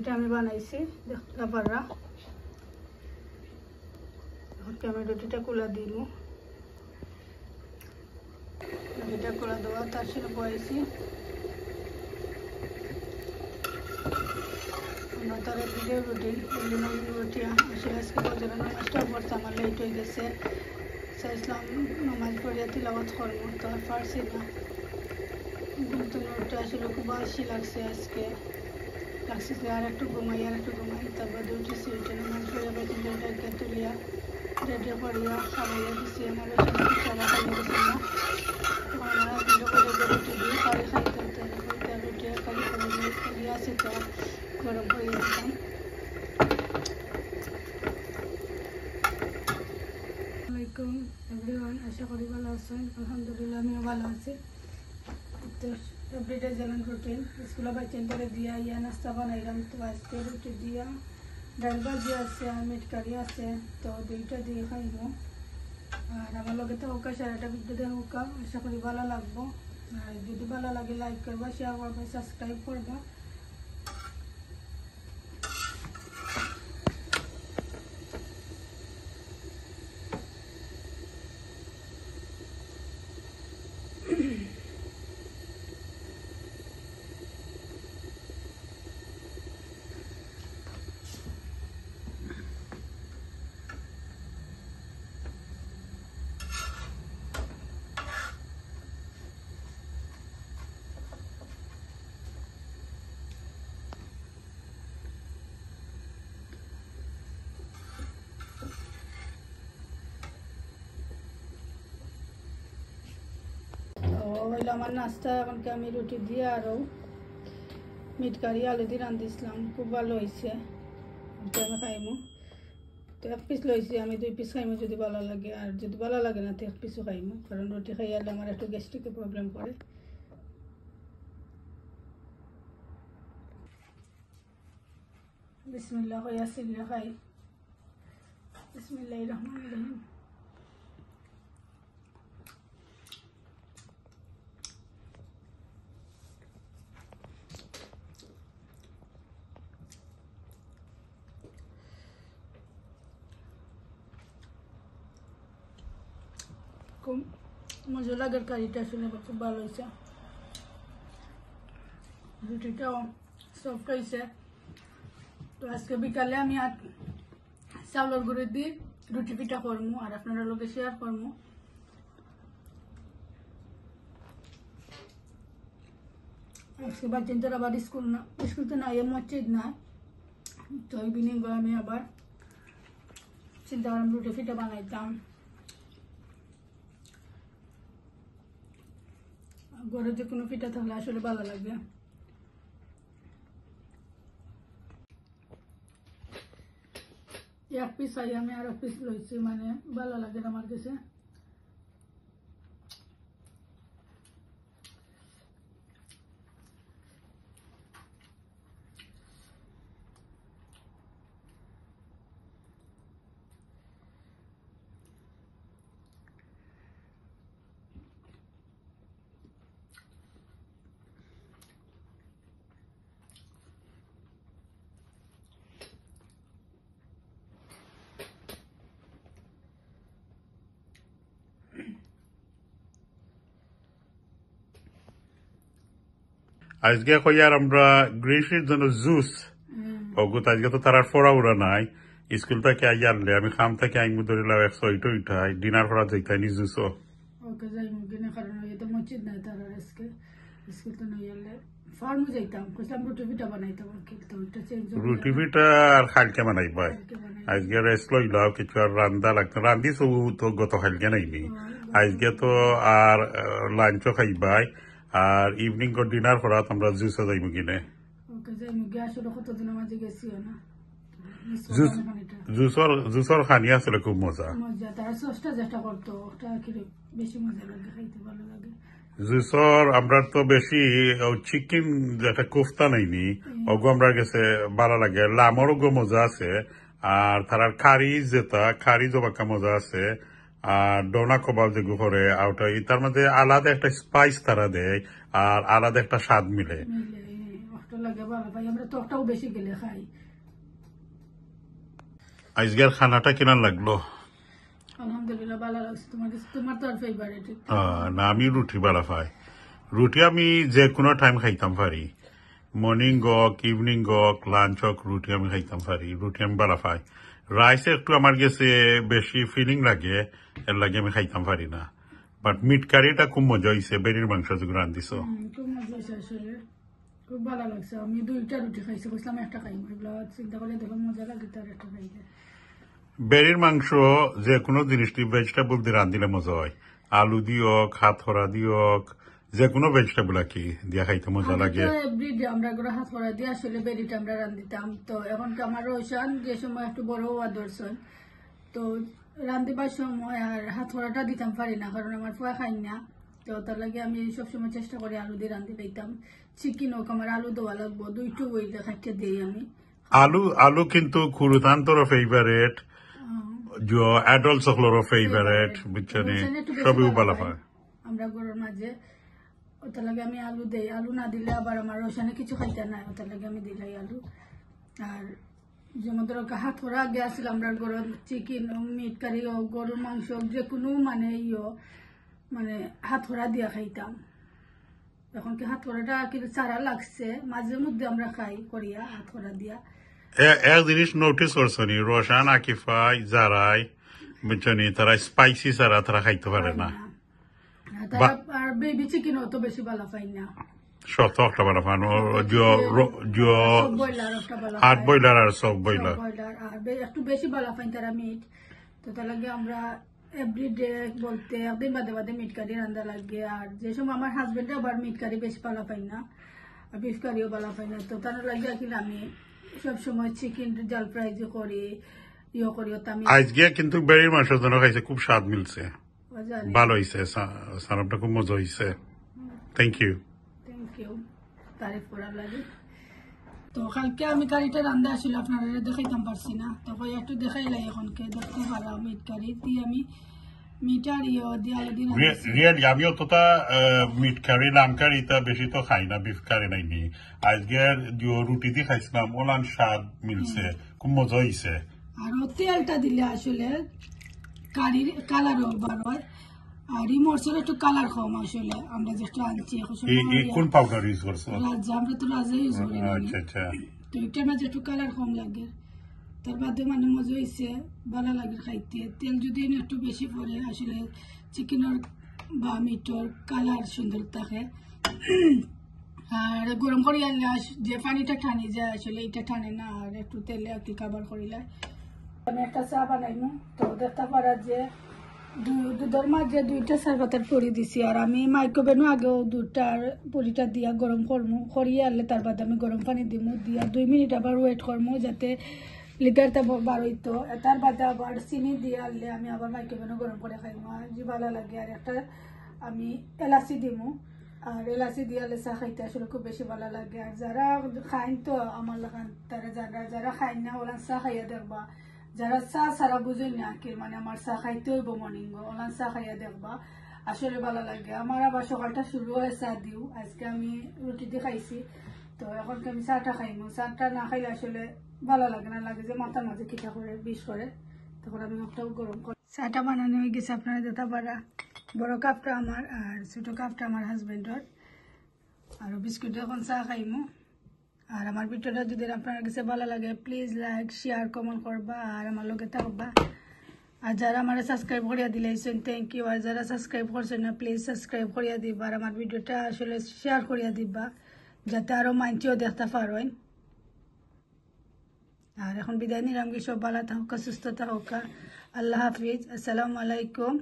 এটা আমি বানাইছি দেখতে পাররা। আমি রুটিটা কুলা দিব, রুটিটা কুলা দেওয়া তার সাথে বয়েছি তার ভিডিও রুটি রুটি আসলে আজকে বছর নামাজটা পড়ছে আমার লেট হয়ে গেছে। চাইছিলাম নামাজ পড়িয়া তিলাওয়াত করবো তো আর পারছি না, কিন্তু নোটটা আসলে খুব আলসি লাগছে আজকে। লাগছে যে আর একটু ঘুমাই তারপর উঠেছি, উঠে নামাজ পড়িয়া বেতনটা তুলিয়া রেডি করিয়া খাওয়াইয়া দিছি। আমার বেতন খাইয়া গেছে না, তখন আমার রুটি দিয়ে কারি খাইতে হতে রুটি কারি করে আসি তো গরম করে দিতাম। আসসালামাইকুম এভরিওয়ান, আশা করি ভালো আছেন। আলহামদুলিল্লাহ আমিও ভালো আছি। তো এভরিডে যেমন রুটিন স্কুলে বাচ্চাদের দিয়া ইয়া নাস্তা বানাইলাম। তো আজকে রুটি দিয়া ডাল ভাজি আছে আর মিট কারি আছে, তো দুইটা দিয়ে খাইব। আর আমার লগে তো হোকা সারাটা ভিডিও দিয়ে হোকা, আশা করি ভালো লাগবো। আর যদি ভালো লাগে লাইক করবা, শেয়ার করবা, সাবস্ক্রাইব করবা। হইলো আমার নাস্তা। এমনকি আমি রুটি দিয়ে আরও মিট কারি আলু দিয়ে রাঁধিছিলাম, খুব ভালো হয়েছে। আমি খাইমো, তো এক পিস লইছি, আমি 2 পিস খাইমো যদি ভালো লাগে, আর যদি ভালো লাগে না তো 1 পিসও খাইমো, কারণ রুটি খাইয়ালে আমার একটু গ্যাস্ট্রিকের প্রবলেম করে। বিসমিল্লাহ হইয়া সিল্লা খাই। বিসমিল্লাহির রহমানির রহিম। খুব মজা লাগার কারিটা আসলে খুব ভালো হয়েছে, রুটিটাও সফট হয়েছে। তো আজকে বিকালে আমি আর চাউলের গুঁড়ো দিয়ে রুটি পিঠা করবো আর আপনারা লোকে শেয়ার করবো। আজকে বাচ্চাদের আবার স্কুল তো নাই, মসজিদ না, তো ইভিনিং আমি আবার চিন্তা করলাম রুটি পিঠা বানাইতাম। ঘরে যে কোনো পিঠা থাকলে আসলে ভালো লাগে। এক পিস আই আমি আর এক পিস লইছি, মানে ভালো লাগে আমার কাছে। আজকে কইয়ার আমরা গ্রীষ্মের জন্য জুস অগুত। আজকে তো তার পড়া উড়া নাই, স্কুল থেকে আইয়ারলে আমি খাম থেকে আইমু ধরিলাম 100 উঠাই ডিনার করা যাইতাই নি জুসও। ওকে যাই মুগিনে কারণ তো মসজিদ নাই তার আজকে, স্কুল তো নাই এলে ফার্মে যাইতাম, কইলাম রুটি পিঠা বানাইতাম আর খেলতে। ওইটা চেঞ্জ রুটি পিঠা আর খালকে বানাই ভাই, আজকে রেস্ট লইলাম, কিছু আর রান্দা লাগতো রান্দিস তো গত খালকে নাইনি। আজকে তো আর লাঞ্চও খাইবাই, আর ইভিনিং ডিনার করা আমরা জুসও যাইমু কিনে। ওকে যাই মুগি আসলে কতদিন মাঝে গেছিও না। জুসর খানি আসলে খুব মজা। মজা তার সসটা যেটা করতো ওটা বেশি মজা লাগে, খাইতে ভালো লাগে। জুসর আমরা তো বেশি চিকেন যেটা কোফতা নাইনি ওগো আমরা গেছে ভালো লাগে, লামর গো মজা আছে। আর তার খারি যেটা খারি জবাকা মজা আছে, আর ডোনা কবাব যেগু করে আউটা তার মধ্যে আলাদা একটা স্পাইস তারা দেয় আর আলাদা একটা স্বাদ মিলে। লাগে ভালো পাই আমরা টকটাও বেশি গেলে খাই আজকের খানাটা কিনা লাগলো আলহামদুলিল্লাহ ভালো লাগছে তোমার তো আর ফেভারিট না আমি রুটি বালা পাই রুটি আমি যে কোনো টাইম খাইতাম পারি মর্নিং হোক ইভিনিং হোক লাঞ্চ হোক রুটি আমি খাইতাম পারি রুটি আমি বালা পাই রাইস একটু আমার গেছে বেশি ফিলিং লাগে এর লাগে আমি খাইতাম পারি না বাট মিট কারিটা খুব মজা হয়েছে বেরির মাংস যেগুলো রান্ধিছ খুব মজা হয়েছে আসলে খুব ভালো লাগছে আমি 2টা রুটি খাইছি বুঝলাম একটা খাইম এগুলো চিন্তা করলে দেখো মজা লাগে তার একটা খাইতে বেরির মাংস যে কোনো জিনিসটি ভেজিটেবল দিয়ে রান্ধিলে মজা হয় আলু দিওক হাত হরা দিওক যে কোনো ভেজিটেবল আর কি দিয়া খাইতে মজা লাগে আমরা হাত করা দিয়ে আসলে বেরিটা আমরা রান্ধিতাম তো এখন আমার রোশন যে সময় একটু বড় হওয়া দর্শন তো রান্ধিবার সময় আর হাত করাটা দিতাম পারি না কারণ আমার ফুয়া খাই না তো তার লাগে আমি সবসময় চেষ্টা করি আলু দিয়ে রান্ধি পাইতাম চিকেন হোক আমার আলু দেওয়া লাগবো 2টো ওইটা খাইতে দিই আমি আলু কিন্তু খুরুতান্তর ফেভারেট जो एडल्ट সকলের ফেভারিট বুঝছেন সবই ভালো পায় আমরা গরুর মাঝে ওটার লাগে আমি আলু দেই আলু না দিলে আবার আমার রোশনে কিছু খাইতে না ওটার লাগে আমি দিলাই আলু আর যেমন ধরো হাত ধরা আগে আসলে আমরা গরুর চিকেন মিট কারি গরুর মাংস যে কোনো মানে মানে হাত ধরা দিয়া খাইতাম এখন কি হাত ধরাটা কিন্তু চারা লাগছে মাঝে মধ্যে আমরা খাই করিয়া হাত ধরা দিয়া এক জিনিস নোটিস করছনি রোশান আকিফাই জারাই বুঝছনি তারা স্পাইসি ছাড়া তারা খাইতে পারে না আর বেবি চিকেন তো বেশি ভালো পাই না শত একটা ভালো পান হাট বয়লার আর সব বয়লার একটু বেশি ভালো পাই তারা মিট তো তার লাগে আমরা এভরিডে বলতে একদিন বাদে বাদে মিট কারি রান্না লাগে আর যে সময় আমার হাজবেন্ড আবার মিট কারি বেশি ভালো পাই না আর বিফ কারিও ভালো পাই না তো তার লাগে কি আমি সবসময় চিকেন জাল ফ্রাই যে করি করি আজকে কিন্তু বেড়ির মাংসের জন্য খাইছে খুব স্বাদ মিলছে ভালো হয়েছে সারাপটা খুব মজা হয়েছে থ্যাংক ইউ তারিফ করার লাগে তো কালকে আমি কারিটা রান্না আসলে আপনারা দেখাইতাম পারছি না তো একটু দেখাইলাই এখনকে দেখতে পারা মিট কারি দিয়ে আমি মিটার দিয়ে রিয়েলি আমিও তো মিট কারি লাম কারিটা বেশি তো খাই না বিফ কারি নাইনি আজকে রুটি দিয়ে খাইছিলাম ওলান স্বাদ মিলছে খুব মজা হয়েছে আর তেলটা দিলে আসলে কারির কালারও বার হয় আর এই মরচের একটু কালার কম আসলে আমরা যেটা আনছি কোন পাউডার ইউজ করছো রাজা আমরা তো রাজা ইউজ করি আচ্ছা আচ্ছা তো এটার মাঝে একটু কালার কম লাগে তার বাদে মানে মজা হয়েছে ভালো লাগে খাইতে তেল যদি একটু বেশি পড়ে আসলে চিকেনের বা মিটর কালার সুন্দর থাকে আর গরম করে আনলে যে পানিটা টানি যায় আসলে এটা টানে না আর একটু তেলে আর কি কাবার করিলে আমি একটা চা বানাইমু তো দেখতে পারা যে দুধের মাঝে 2টা সারবাতার পরি দিছি আর আমি মাইক্রোওভেনও আগেও 2টার পরিটা দিয়া গরম করবো করিয়ে আনলে তার বাদে আমি গরম পানি দিমু দিয়া 2 মিনিট আবার ওয়েট করবো যাতে লিগারটা বার হইতো তার বাদে আবার চিনি দিয়ে আনলে আমি আবার মাইক্রোওভেনও গরম করে খাইমু যে ভালো লাগে আর একটা আমি এলাচি দিমু আর এলাচি দিয়ে আনলে চা খাইতে আসলে খুব বেশি ভালো লাগে আর যারা খাইন তো আমার লাগান তারা যারা খাইন না ওলা চা খাইয়া দেখবা যারা চা সারা বুঝেন না কি মানে আমার চা খাইতে হইব মর্নিং ওলা চা খাইয়া দেখবা আসলে ভালো লাগে আমার আবার সকালটা শুরু হয় চা দিও আজকে আমি রুটি দিয়ে খাইছি তো এখন আমি চাটা খাইমু চাটা না খাইলে আসলে ভালো লাগে না লাগে যে মাথার মাঝে কিটা করে বিষ করে তখন আমি একটাও গরম করি চাটা বানানো হয়ে গেছে আপনারা যেতে পারা বড় কাপটা আমার আর ছোট কাপটা আমার হাজবেন্ডর আর বিস্কুট এখন চা খাইমু আর আমার ভিডিওটা যদি আপনার কাছে ভালো লাগে প্লিজ লাইক শেয়ার কমেন্ট করবা আর আমার লগে থাকবা আর যারা আমার সাবস্ক্রাইব করিয়া দিলেছেন থ্যাংক ইউ আর যারা সাবস্ক্রাইব করছেন না প্লিজ সাবস্ক্রাইব করিয়া দিবা আর আমার ভিডিওটা আসলে শেয়ার করিয়া দিবা যাতে আরো মানছিও দেখতে পারেন আর এখন বিদায় নিলাম কি সব ভালো থাকুক সুস্থ থাকুক আল্লাহ হাফিজ আসসালামু আলাইকুম